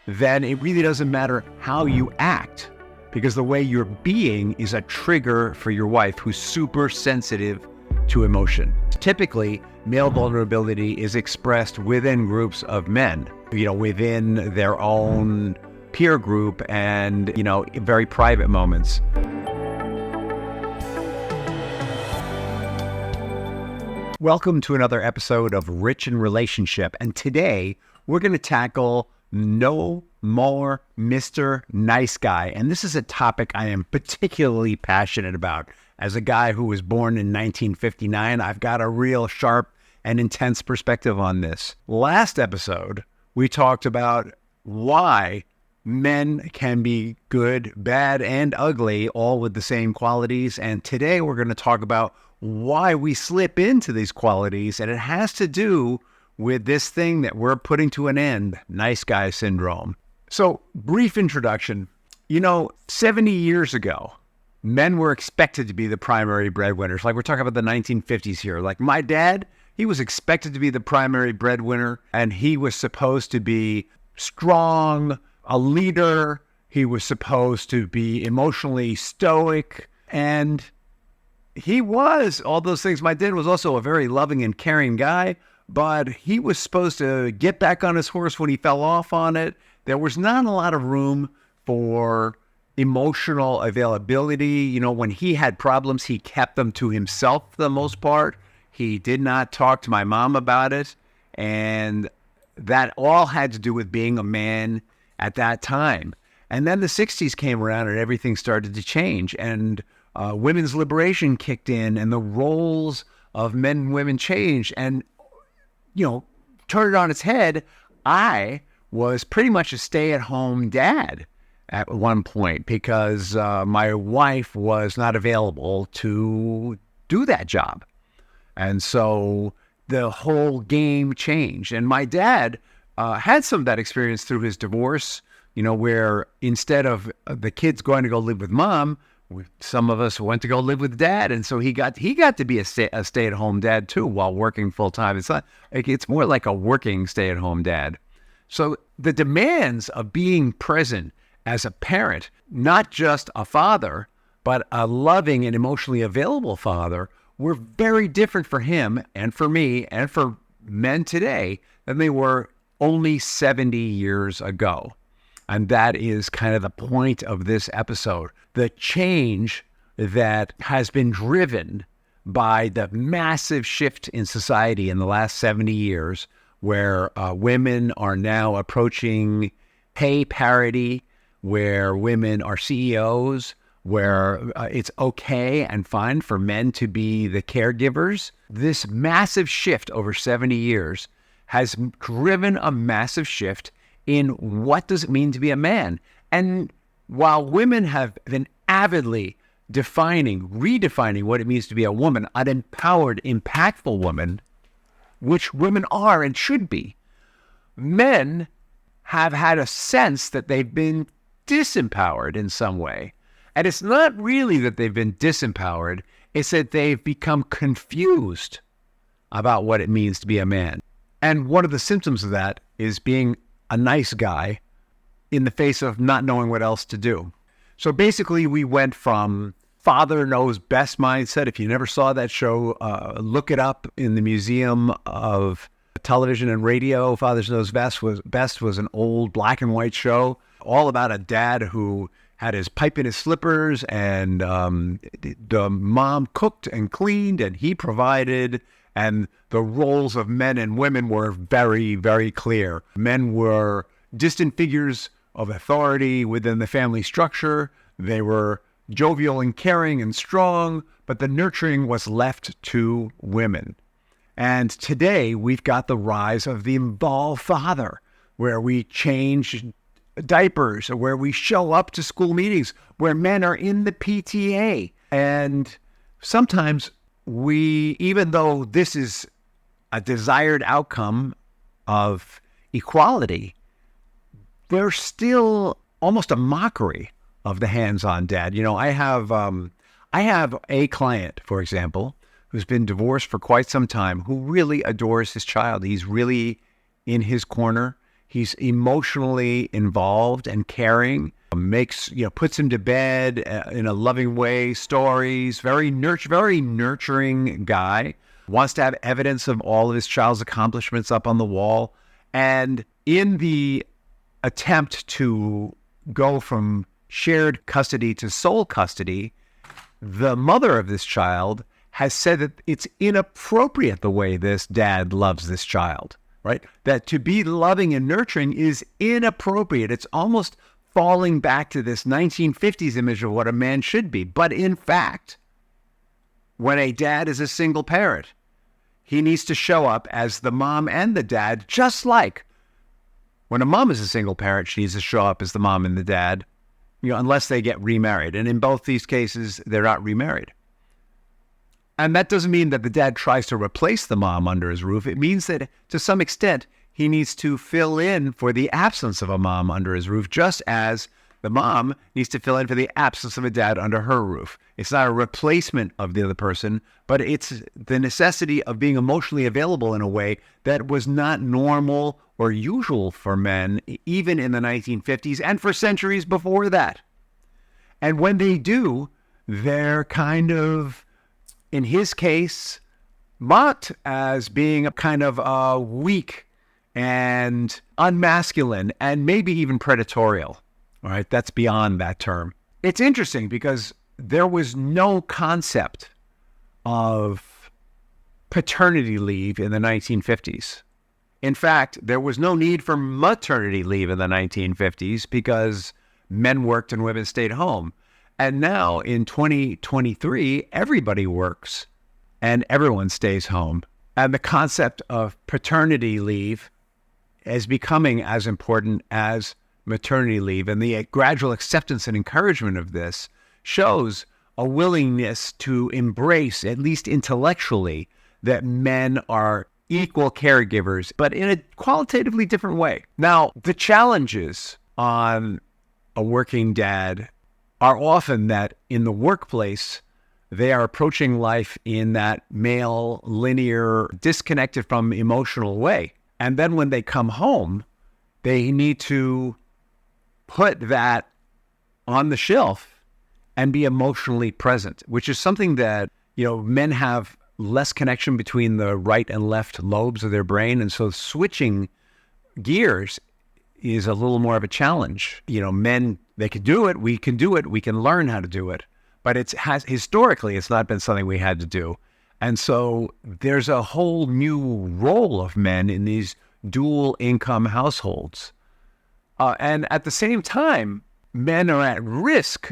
then it really doesn't matter how you act, because the way you're being is a trigger for your wife, who's super sensitive to emotion. Typically, male vulnerability is expressed within groups of men, within their own peer group and, very private moments. Welcome to another episode of Rich in Relationship. And today we're going to tackle No More Mr. Nice Guy. And this is a topic I am particularly passionate about. As a guy who was born in 1959, I've got a real sharp and intense perspective on this. Last episode, we talked about why men can be good, bad, and ugly, all with the same qualities. And today we're going to talk about why we slip into these qualities. And it has to do with this thing that we're putting to an end, nice guy syndrome. So, brief introduction. 70 years ago, men were expected to be the primary breadwinners. Like, we're talking about the 1950s here. Like, my dad, he was expected to be the primary breadwinner, and he was supposed to be strong, a leader. He was supposed to be emotionally stoic, and he was all those things. My dad was also a very loving and caring guy, but he was supposed to get back on his horse when he fell off on it. There was not a lot of room for emotional availability. When he had problems, he kept them to himself for the most part. He did not talk to my mom about it. And that all had to do with being a man at that time. And then the 60s came around and everything started to change. And women's liberation kicked in, and the roles of men and women changed. And, turn it on its head, I was pretty much a stay-at-home dad at one point because my wife was not available to do that job. And so the whole game changed. And my dad had some of that experience through his divorce, where instead of the kids going to go live with mom, some of us went to go live with dad. And so he got to be a stay-at-home dad too while working full-time. It's more like a working stay-at-home dad. So the demands of being present as a parent, not just a father, but a loving and emotionally available father, were very different for him and for me and for men today than they were only 70 years ago. And that is kind of the point of this episode. The change that has been driven by the massive shift in society in the last 70 years, where women are now approaching pay parity, where women are CEOs, where it's okay and fine for men to be the caregivers. This massive shift over 70 years has driven a massive shift in what does it mean to be a man. And while women have been avidly redefining what it means to be a woman, an empowered, impactful woman, which women are and should be, men have had a sense that they've been disempowered in some way. And it's not really that they've been disempowered, it's that they've become confused about what it means to be a man. And one of the symptoms of that is being a nice guy in the face of not knowing what else to do. So basically, we went from father knows best mindset. If you never saw that show, look it up in the Museum of Television and Radio. Father Knows Best was an old black and white show all about a dad who had his pipe in his slippers, and the mom cooked and cleaned and he provided. And the roles of men and women were very, very clear. Men were distant figures of authority within the family structure. They were jovial and caring and strong, but the nurturing was left to women. And today we've got the rise of the involved father, where we change diapers, where we show up to school meetings, where men are in the PTA. And sometimes even though this is a desired outcome of equality, there's still almost a mockery of the hands-on dad. I have a client, for example, who's been divorced for quite some time, who really adores his child. He's really in his corner. He's emotionally involved and caring, puts him to bed in a loving way, stories, very nurturing guy, wants to have evidence of all of his child's accomplishments up on the wall. And in the attempt to go from shared custody to sole custody, the mother of this child has said that it's inappropriate the way this dad loves this child, right? That to be loving and nurturing is inappropriate. It's almost falling back to this 1950s image of what a man should be. But in fact, when a dad is a single parent, he needs to show up as the mom and the dad, just like when a mom is a single parent, she needs to show up as the mom and the dad, unless they get remarried. And in both these cases, they're not remarried. And that doesn't mean that the dad tries to replace the mom under his roof. It means that to some extent, he needs to fill in for the absence of a mom under his roof, just as the mom needs to fill in for the absence of a dad under her roof. It's not a replacement of the other person, but it's the necessity of being emotionally available in a way that was not normal or usual for men, even in the 1950s and for centuries before that. And when they do, they're kind of, in his case, mocked as being a kind of weak and unmasculine and maybe even predatorial. All right, that's beyond that term. It's interesting because there was no concept of paternity leave in the 1950s. In fact, there was no need for maternity leave in the 1950s because men worked and women stayed home. And now in 2023, everybody works and everyone stays home. And the concept of paternity leave is becoming as important as maternity leave. And the gradual acceptance and encouragement of this shows a willingness to embrace, at least intellectually, that men are equal caregivers, but in a qualitatively different way. Now, the challenges on a working dad are often that in the workplace, they are approaching life in that male, linear, disconnected from emotional way. And then when they come home, they need to put that on the shelf and be emotionally present, which is something that, men have less connection between the right and left lobes of their brain. And so switching gears is a little more of a challenge. Men, they can do it. We can do it. We can learn how to do it. But historically, it's not been something we had to do. And so there's a whole new role of men in these dual income households. And at the same time, men are at risk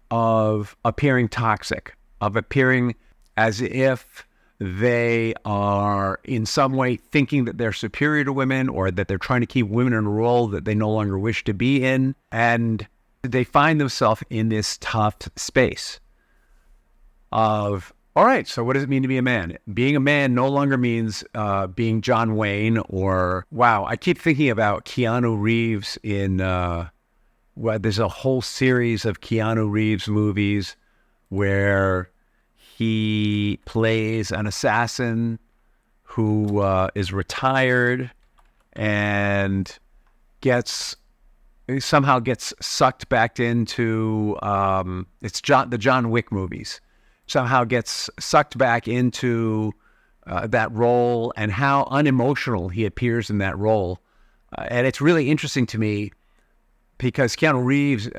of appearing toxic, of appearing as if they are in some way thinking that they're superior to women or that they're trying to keep women in a role that they no longer wish to be in. And they find themselves in this tough space of, all right, so what does it mean to be a man? Being a man no longer means being John Wayne or, wow, I keep thinking about Keanu Reeves in, there's a whole series of Keanu Reeves movies where he plays an assassin who is retired and somehow gets sucked back into, the John Wick movies. Somehow gets sucked back into that role and how unemotional he appears in that role. And it's really interesting to me because Keanu Reeves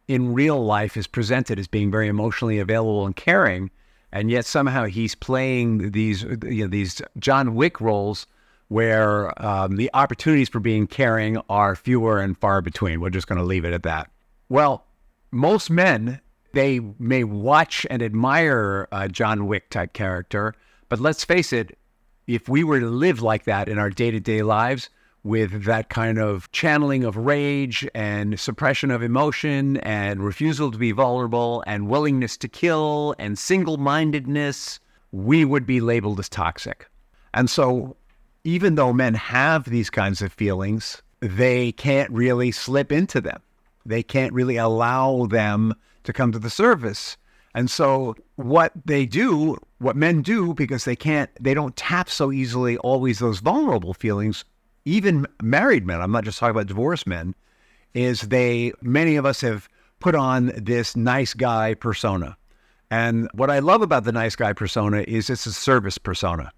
in real life is presented as being very emotionally available and caring, and yet somehow he's playing these John Wick roles where the opportunities for being caring are fewer and far between. We're just going to leave it at that. Well, most men, they may watch and admire a John Wick type character, but let's face it, if we were to live like that in our day-to-day lives with that kind of channeling of rage and suppression of emotion and refusal to be vulnerable and willingness to kill and single-mindedness, we would be labeled as toxic. And so even though men have these kinds of feelings, they can't really slip into them. They can't really allow them to come to the surface. And so what men do, because they don't tap so easily always those vulnerable feelings, even married men, I'm not just talking about divorced men, is many of us have put on this nice guy persona. And what I love about the nice guy persona is it's a service persona.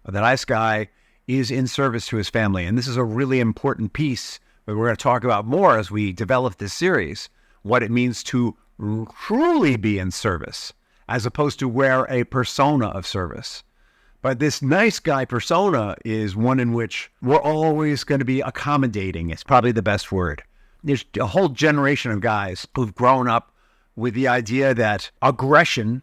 The nice guy is in service to his family. And this is a really important piece that we're going to talk about more as we develop this series, what it means to truly be in service, as opposed to wear a persona of service. But this nice guy persona is one in which we're always going to be accommodating. It's probably the best word. There's a whole generation of guys who've grown up with the idea that aggression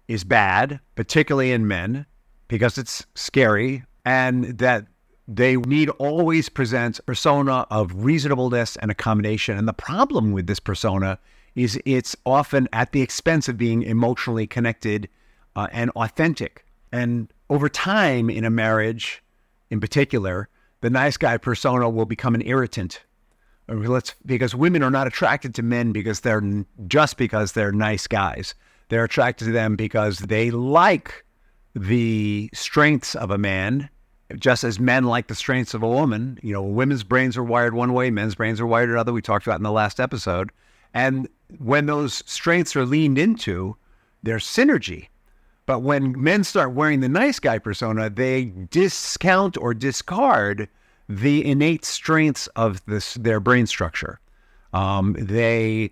is bad, particularly in men, because it's scary, and that they need always present a persona of reasonableness and accommodation. And the problem with this persona is it's often at the expense of being emotionally connected and authentic. And over time in a marriage, in particular, the nice guy persona will become an irritant. Because women are not attracted to men because they're nice guys. They're attracted to them because they like the strengths of a man, just as men like the strengths of a woman. You know, women's brains are wired one way, men's brains are wired another. We talked about in the last episode. And when those strengths are leaned into, there's synergy. But when men start wearing the nice guy persona, they discount or discard the innate strengths of their brain structure. They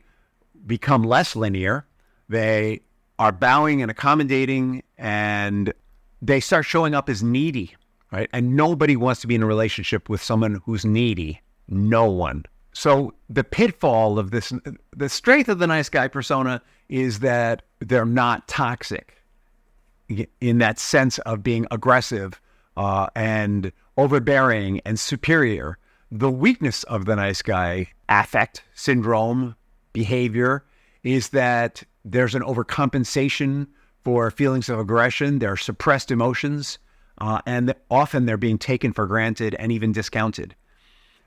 become less linear. They are bowing and accommodating, and they start showing up as needy, right? And nobody wants to be in a relationship with someone who's needy. No one. So the pitfall of this, the strength of the nice guy persona is that they're not toxic in that sense of being aggressive and overbearing and superior. The weakness of the nice guy affect syndrome behavior is that there's an overcompensation for feelings of aggression. There are suppressed emotions, and often they're being taken for granted and even discounted.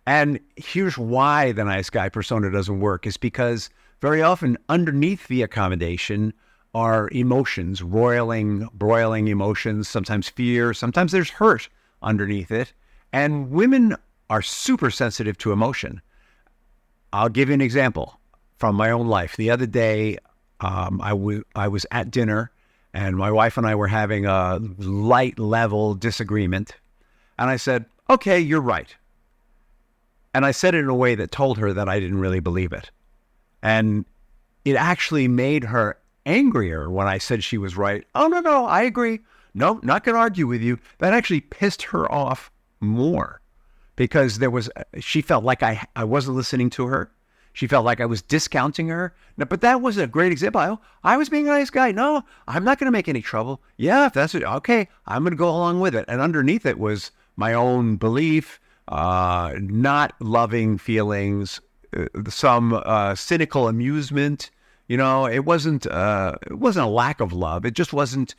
And here's why the nice guy persona doesn't work, is because very often underneath the accommodation are emotions, broiling emotions, sometimes fear, sometimes there's hurt underneath it. And women are super sensitive to emotion. I'll give you an example from my own life. The other day, I was at dinner, and my wife and I were having a light level disagreement. And I said, okay, you're right. And I said it in a way that told her that I didn't really believe it. And it actually made her angrier when I said she was right. Oh, no, I agree. No, not going to argue with you. That actually pissed her off more because she felt like I wasn't listening to her. She felt like I was discounting her. No, but that was a great example. I was being a nice guy. No, I'm not going to make any trouble. Yeah, if that's it, okay, I'm going to go along with it. And underneath it was my own belief, not loving feelings, some cynical amusement. You know, it wasn't a lack of love. It just wasn't.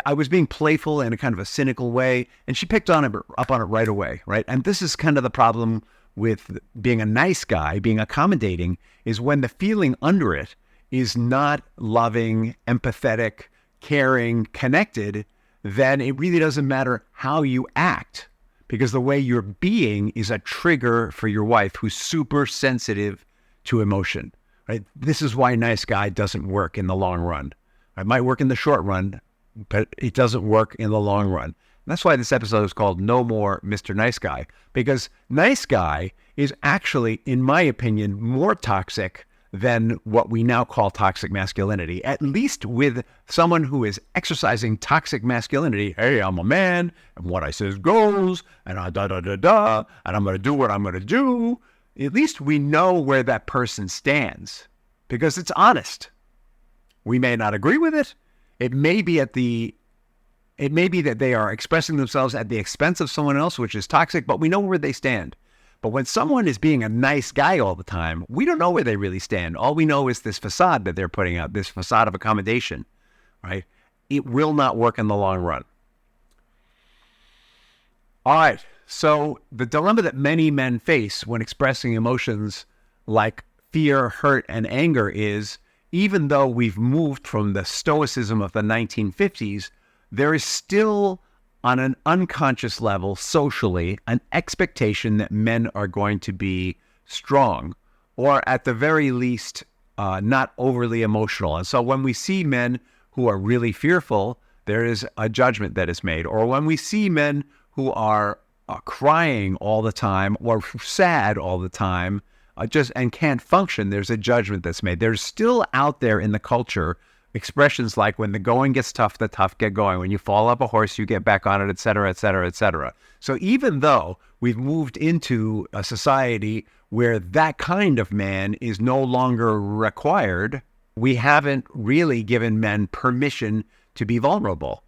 I was being playful in a kind of a cynical way, and she picked up on it right away, right? And this is kind of the problem with being a nice guy, being accommodating, is when the feeling under it is not loving, empathetic, caring, connected, then it really doesn't matter how you act, because the way you're being is a trigger for your wife, who's super sensitive to emotion, right? This is why nice guy doesn't work in the long run. It might work in the short run, but it doesn't work in the long run. And that's why this episode is called No More Mr. Nice Guy, because nice guy is actually, in my opinion, more toxic than what we now call toxic masculinity, at least with someone who is exercising toxic masculinity. Hey, I'm a man, and what I says goes, and and I'm going to do what I'm going to do. At least we know where that person stands, because it's honest. We may not agree with it. It may be that they are expressing themselves at the expense of someone else, which is toxic, but we know where they stand. But when someone is being a nice guy all the time, we don't know where they really stand. All we know is this facade that they're putting out, this facade of accommodation, right? It will not work in the long run. All right. So the dilemma that many men face when expressing emotions like fear, hurt, and anger is, even though we've moved from the stoicism of the 1950s, there is still on an unconscious level, socially, an expectation that men are going to be strong, or at the very least, not overly emotional. And so when we see men who are really fearful, there is a judgment that is made. Or when we see men who are crying all the time or sad all the time, and can't function, there's a judgment that's made. There's still out there in the culture expressions like, when the going gets tough, the tough get going. When you fall off a horse, you get back on it, et cetera, et cetera, et cetera. So even though we've moved into a society where that kind of man is no longer required, we haven't really given men permission to be vulnerable.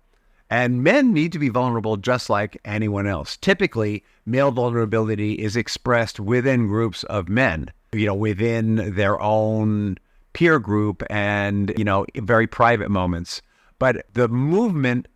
And men need to be vulnerable just like anyone else. Typically, male vulnerability is expressed within groups of men, within their own peer group and, very private moments. But the movement,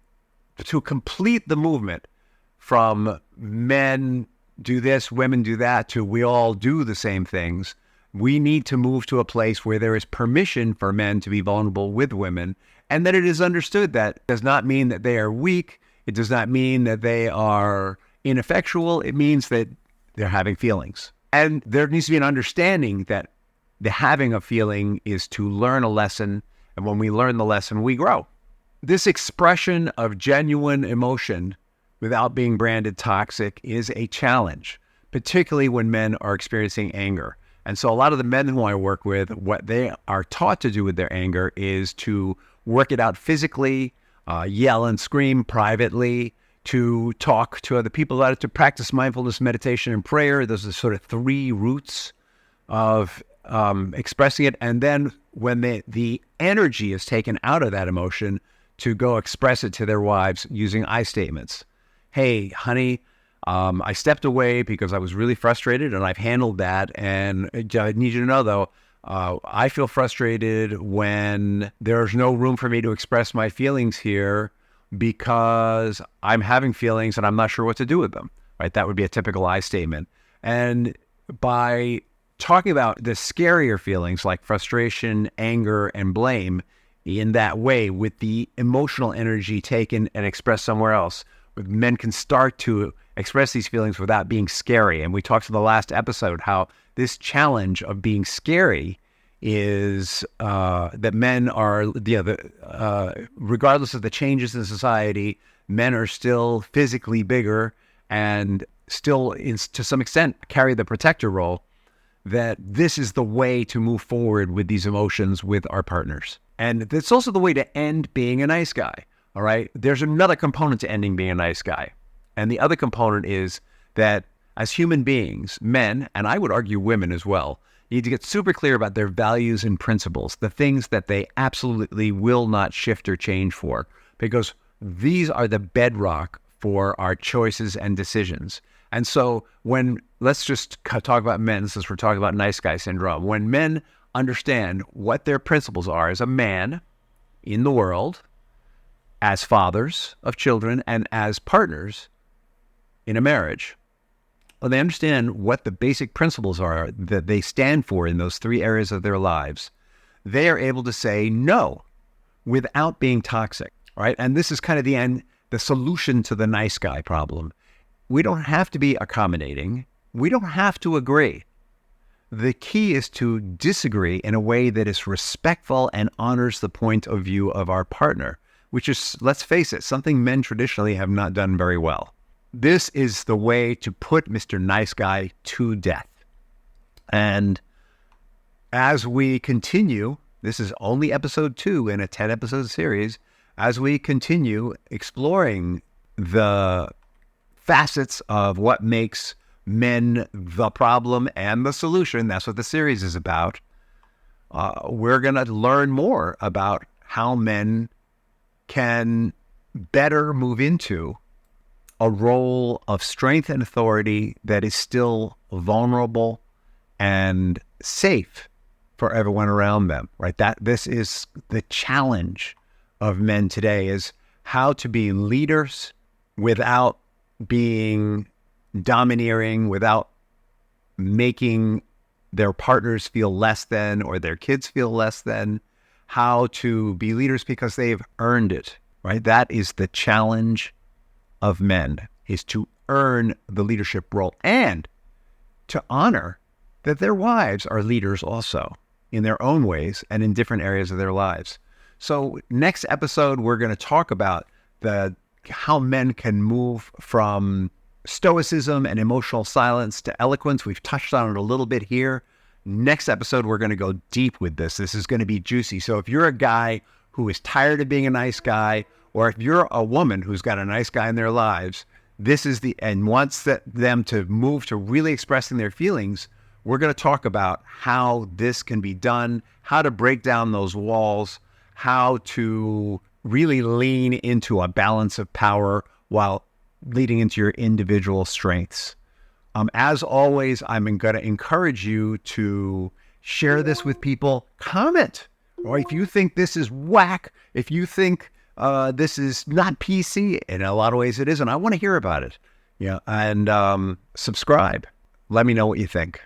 to complete the movement from men do this, women do that, to we all do the same things, we need to move to a place where there is permission for men to be vulnerable with women, and that it is understood that does not mean that they are weak. It does not mean that they are ineffectual. It means that they're having feelings. And there needs to be an understanding that the having a feeling is to learn a lesson, and when we learn the lesson, we grow. This expression of genuine emotion without being branded toxic is a challenge, particularly when men are experiencing anger. And so a lot of the men who I work with, what they are taught to do with their anger is to work it out physically, yell and scream privately, to talk to other people about it, to practice mindfulness, meditation, and prayer. Those are sort of three roots of expressing it. And then when the energy is taken out of that emotion, to go express it to their wives using I statements. Hey, honey, I stepped away because I was really frustrated, and I've handled that. And I need you to know, though, I feel frustrated when there's no room for me to express my feelings here because I'm having feelings and I'm not sure what to do with them, right? That would be a typical I statement. And by talking about the scarier feelings like frustration, anger, and blame in that way, with the emotional energy taken and expressed somewhere else, men can start to express these feelings without being scary. And we talked in the last episode how this challenge of being scary is that men are, regardless of the changes in society, men are still physically bigger and still, to some extent, carry the protector role, that this is the way to move forward with these emotions with our partners. And it's also the way to end being a nice guy, all right? There's another component to ending being a nice guy. And the other component is that as human beings, men, and I would argue women as well, need to get super clear about their values and principles, the things that they absolutely will not shift or change for, because these are the bedrock for our choices and decisions. And so let's just talk about men, since we're talking about nice guy syndrome. When men understand what their principles are as a man in the world, as fathers of children, and as partners in a marriage, when they understand what the basic principles are that they stand for in those three areas of their lives, they are able to say no without being toxic, right? And this is kind of the solution to the nice guy problem. We don't have to be accommodating. We don't have to agree. The key is to disagree in a way that is respectful and honors the point of view of our partner, which is, let's face it, something men traditionally have not done very well. This is the way to put Mr. Nice Guy to death. And as we continue, this is only episode 2 in a 10-episode series, as we continue exploring the facets of what makes men the problem and the solution, that's what the series is about, we're going to learn more about how men can better move into a role of strength and authority that is still vulnerable and safe for everyone around them, right? This is the challenge of men today, is how to be leaders without being domineering, without making their partners feel less than or their kids feel less than, how to be leaders because they've earned it, right? That is the challenge of men is to earn the leadership role and to honor that their wives are leaders also in their own ways and in different areas of their lives. So next episode, we're going to talk about how men can move from stoicism and emotional silence to eloquence. We've touched on it a little bit here. Next episode, we're going to go deep with this. This is going to be juicy. So if you're a guy who is tired of being a nice guy, or if you're a woman who's got a nice guy in their lives, and wants them to move to really expressing their feelings, we're going to talk about how this can be done, how to break down those walls, how to really lean into a balance of power while leading into your individual strengths. As always, I'm going to encourage you to share this with people. Comment, or if you think this is whack, if you think this is not PC, in a lot of ways it isn't, I want to hear about it. And subscribe. Let me know what you think.